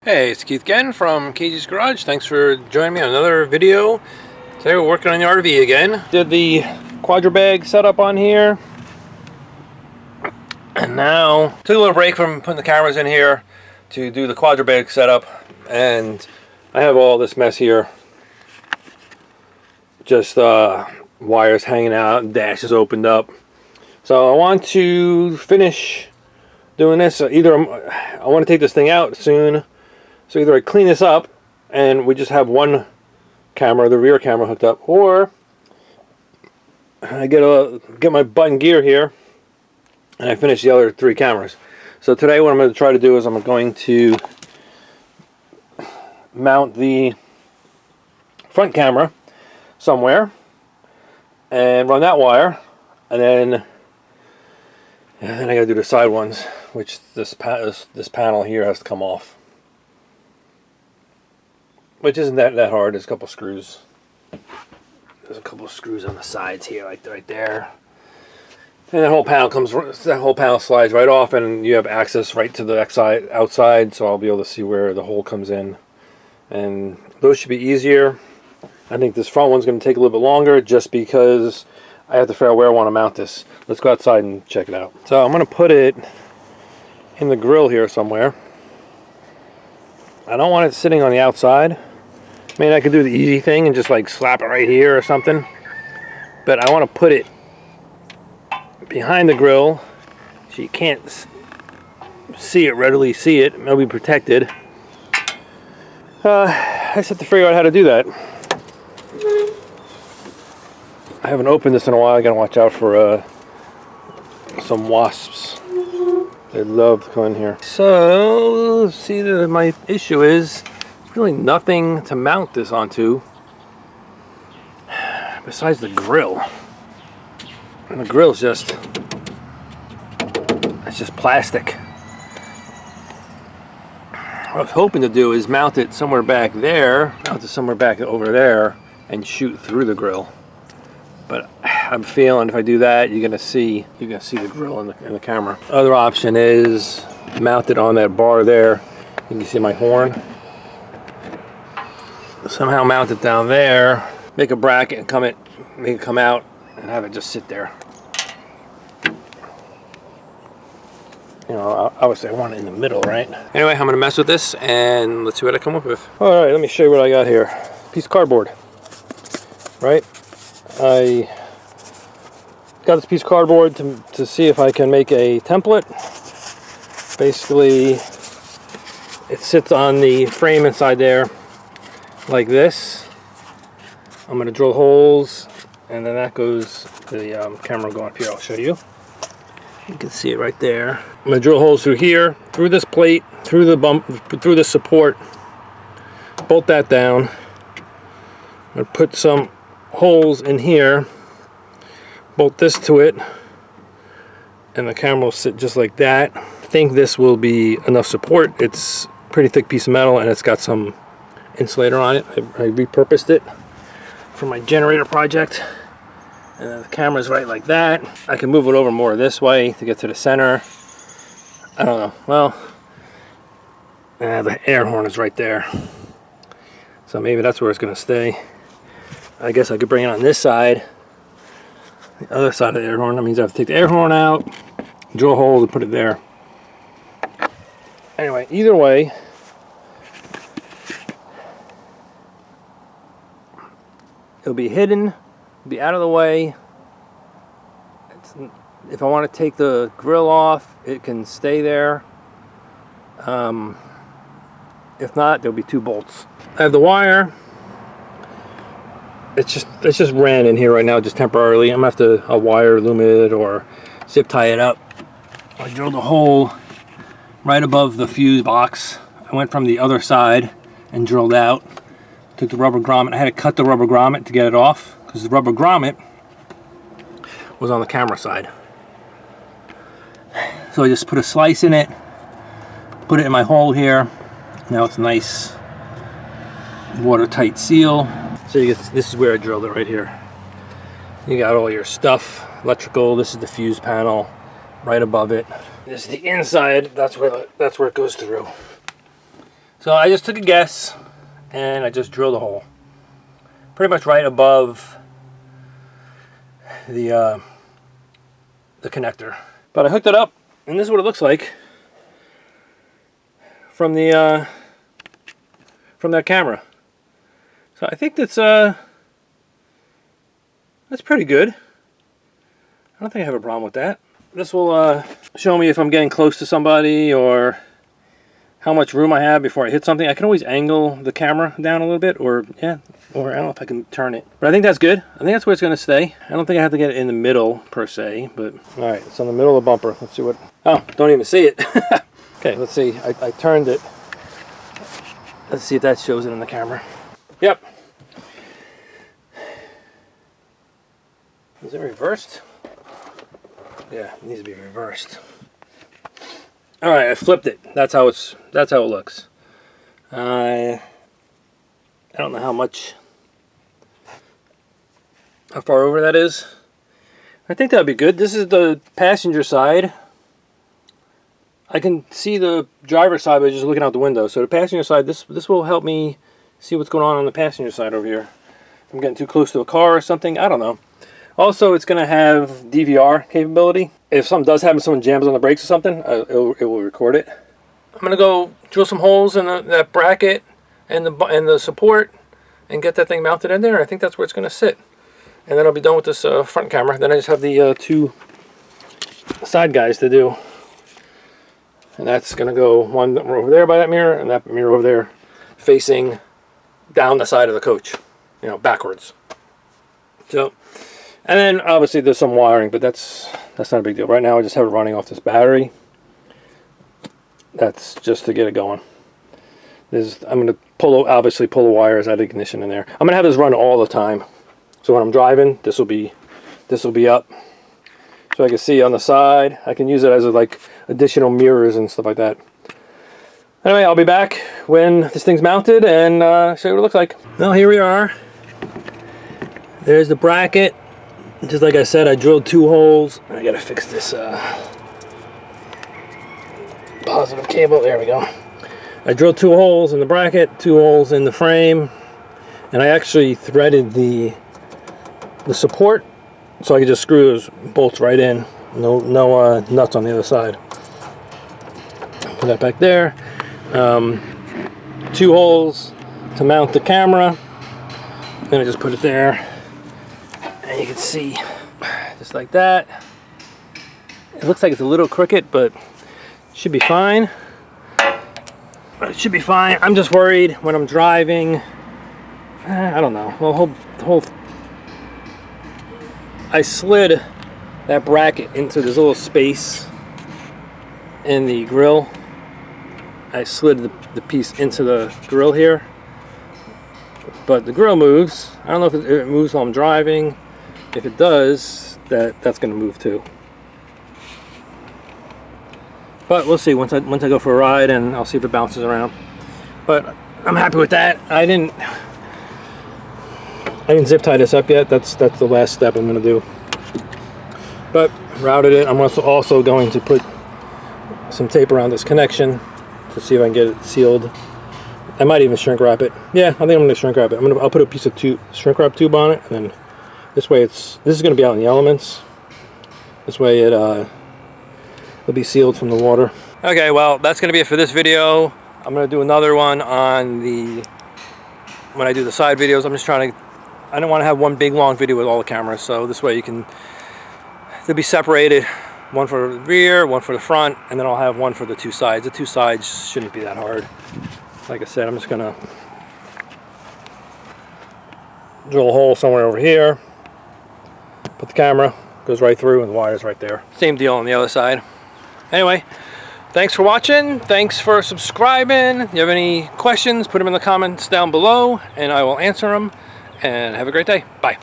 Hey, it's Keith again from KG's Garage. Thanks for joining me on another video. Today we're working on the RV again. Did the Quadra-Bag setup on here. And now, took a little break from putting the cameras in here to do the Quadra-Bag setup. And I have all this mess here. Just wires hanging out and dashes opened up. So I want to finish doing this. Either I want to take this thing out soon. So either I clean this up and we just have one camera, the rear camera hooked up, or I get my button gear here and I finish the other three cameras. So today what I'm going to try to do is I'm going to mount the front camera somewhere and run that wire, and then I got to do the side ones, which this panel here has to come off. Which isn't that hard. There's a couple screws. There's a couple of screws on the sides here, like right there. And that whole panel slides right off, and you have access right to the outside, so I'll be able to see where the hole comes in. And those should be easier. I think this front one's going to take a little bit longer, just because I have to figure out where I want to mount this. Let's go outside and check it out. So I'm going to put it in the grill here somewhere. I don't want it sitting on the outside. I mean, I could do the easy thing and just like slap it right here or something, but I want to put it behind the grill so you can't readily see it. It'll be protected. I just have to figure out how to do that. I haven't opened this in a while. I gotta watch out for some wasps. They love to come in here. So, see, my issue is really nothing to mount this onto besides the grill. And the grill's just plastic. What I was hoping to do is mount it somewhere back there, mount it somewhere back over there, and shoot through the grill. But I'm feeling if I do that, you're gonna see the grill in the camera. Other option is mount it on that bar there. You can see my horn. Somehow mount it down there, make a bracket and make it come out, and have it just sit there. You know, I would say I want it in the middle, right? Anyway, I'm gonna mess with this and let's see what I come up with. All right, let me show you what I got here. Piece of cardboard, right? I got this piece of cardboard to see if I can make a template. Basically, it sits on the frame inside there like this. I'm going to drill holes, and then that goes, the camera will go up here. I'll show you. You can see it right there. I'm going to drill holes through here, through this plate, through the bump, through the support, bolt that down. I'm going to put some holes in here, bolt this to it, and the camera will sit just like that. I think this will be enough support. It's a pretty thick piece of metal and it's got some insulator on it. I repurposed it for my generator project. And the camera's right like that. I can move it over more this way to get to the center. I don't know. Well, the air horn is right there, so maybe that's where it's going to stay. I guess I could bring it on this side, the other side of the air horn. That means I have to take the air horn out, drill holes, and put it there. Anyway, either way, it'll be hidden, be out of the way. If I want to take the grill off, it can stay there. If not, there'll be two bolts. I have the wire. It's just ran in here right now, just temporarily. I'm gonna have to wire loom it or zip tie it up. I drilled a hole right above the fuse box. I went from the other side and drilled out. Took the rubber grommet. I had to cut the rubber grommet to get it off because the rubber grommet was on the camera side. So I just put a slice in it, put it in my hole here. Now it's a nice watertight seal. So you get, this is where I drilled it right here. You got all your stuff, electrical. This is the fuse panel right above it. This is the inside. That's where it goes through. So I just took a guess and I just drilled a hole. Pretty much right above the connector. But I hooked it up and this is what it looks like from the from that camera. So I think that's pretty good. I don't think I have a problem with that. This will show me if I'm getting close to somebody or how much room I have before I hit something. I can always angle the camera down a little bit, or I don't know if I can turn it. But I think that's good. I think that's where it's going to stay. I don't think I have to get it in the middle per se, but all right, it's in the middle of the bumper. Let's see what. Oh, don't even see it. Okay, let's see. I turned it. Let's see if that shows it in the camera. Yep. Is it reversed? Yeah, it needs to be reversed. All right, I flipped it. That's how it looks. I don't know how far over that is. I think that'd be good. This is the passenger side. I can see the driver's side by just looking out the window. So the passenger side, this will help me see what's going on the passenger side over here. If I'm getting too close to a car or something, I don't know. Also, it's going to have DVR capability. If something does happen, someone jams on the brakes or something, it will record it. I'm going to go drill some holes in that bracket and the support and get that thing mounted in there. I think that's where it's going to sit. And then I'll be done with this front camera. Then I just have the two side guys to do. And that's going to go one over there by that mirror and that mirror over there facing down the side of the coach, you know, backwards. So, and then obviously there's some wiring, but that's not a big deal. Right now I just have it running off this battery. That's just to get it going. I'm going to obviously pull the wires out of the ignition in there. I'm going to have this run all the time. So when I'm driving, this will be up. So I can see on the side. I can use it as like additional mirrors and stuff like that. Anyway, I'll be back when this thing's mounted and show you what it looks like. Well, here we are. There's the bracket. Just like I said, I drilled 2 holes. I gotta fix this positive cable. There we go. I drilled 2 holes in the bracket, 2 holes in the frame, and I actually threaded the support so I could just screw those bolts right in. No nuts on the other side. Put that back there. 2 holes to mount the camera. Then I just put it there. And you can see, just like that. It looks like it's a little crooked, but it should be fine. It should be fine. I'm just worried when I'm driving. I don't know. The whole I slid that bracket into this little space in the grill. I slid the piece into the grill here. But the grill moves. I don't know if it moves while I'm driving. If it does, that's going to move too. But we'll see once I go for a ride, and I'll see if it bounces around. But I'm happy with that. I didn't zip tie this up yet. That's the last step I'm going to do. But routed it. I'm also going to put some tape around this connection to see if I can get it sealed. I might even shrink wrap it. Yeah, I think I'm going to shrink wrap it. I'll put a piece of shrink wrap tube on it, and then this way this is going to be out in the elements. This way it'll be sealed from the water. Okay, well, that's going to be it for this video. I'm going to do another one on when I do the side videos. I'm just trying to, I don't want to have one big long video with all the cameras, so this way they'll be separated. One for the rear, one for the front, and then I'll have one for the 2 sides. The 2 sides shouldn't be that hard. Like I said, I'm just going to drill a hole somewhere over here. Put the camera, goes right through, and the wire's right there. Same deal on the other side. Anyway, thanks for watching. Thanks for subscribing. If you have any questions, put them in the comments down below, and I will answer them. And have a great day. Bye.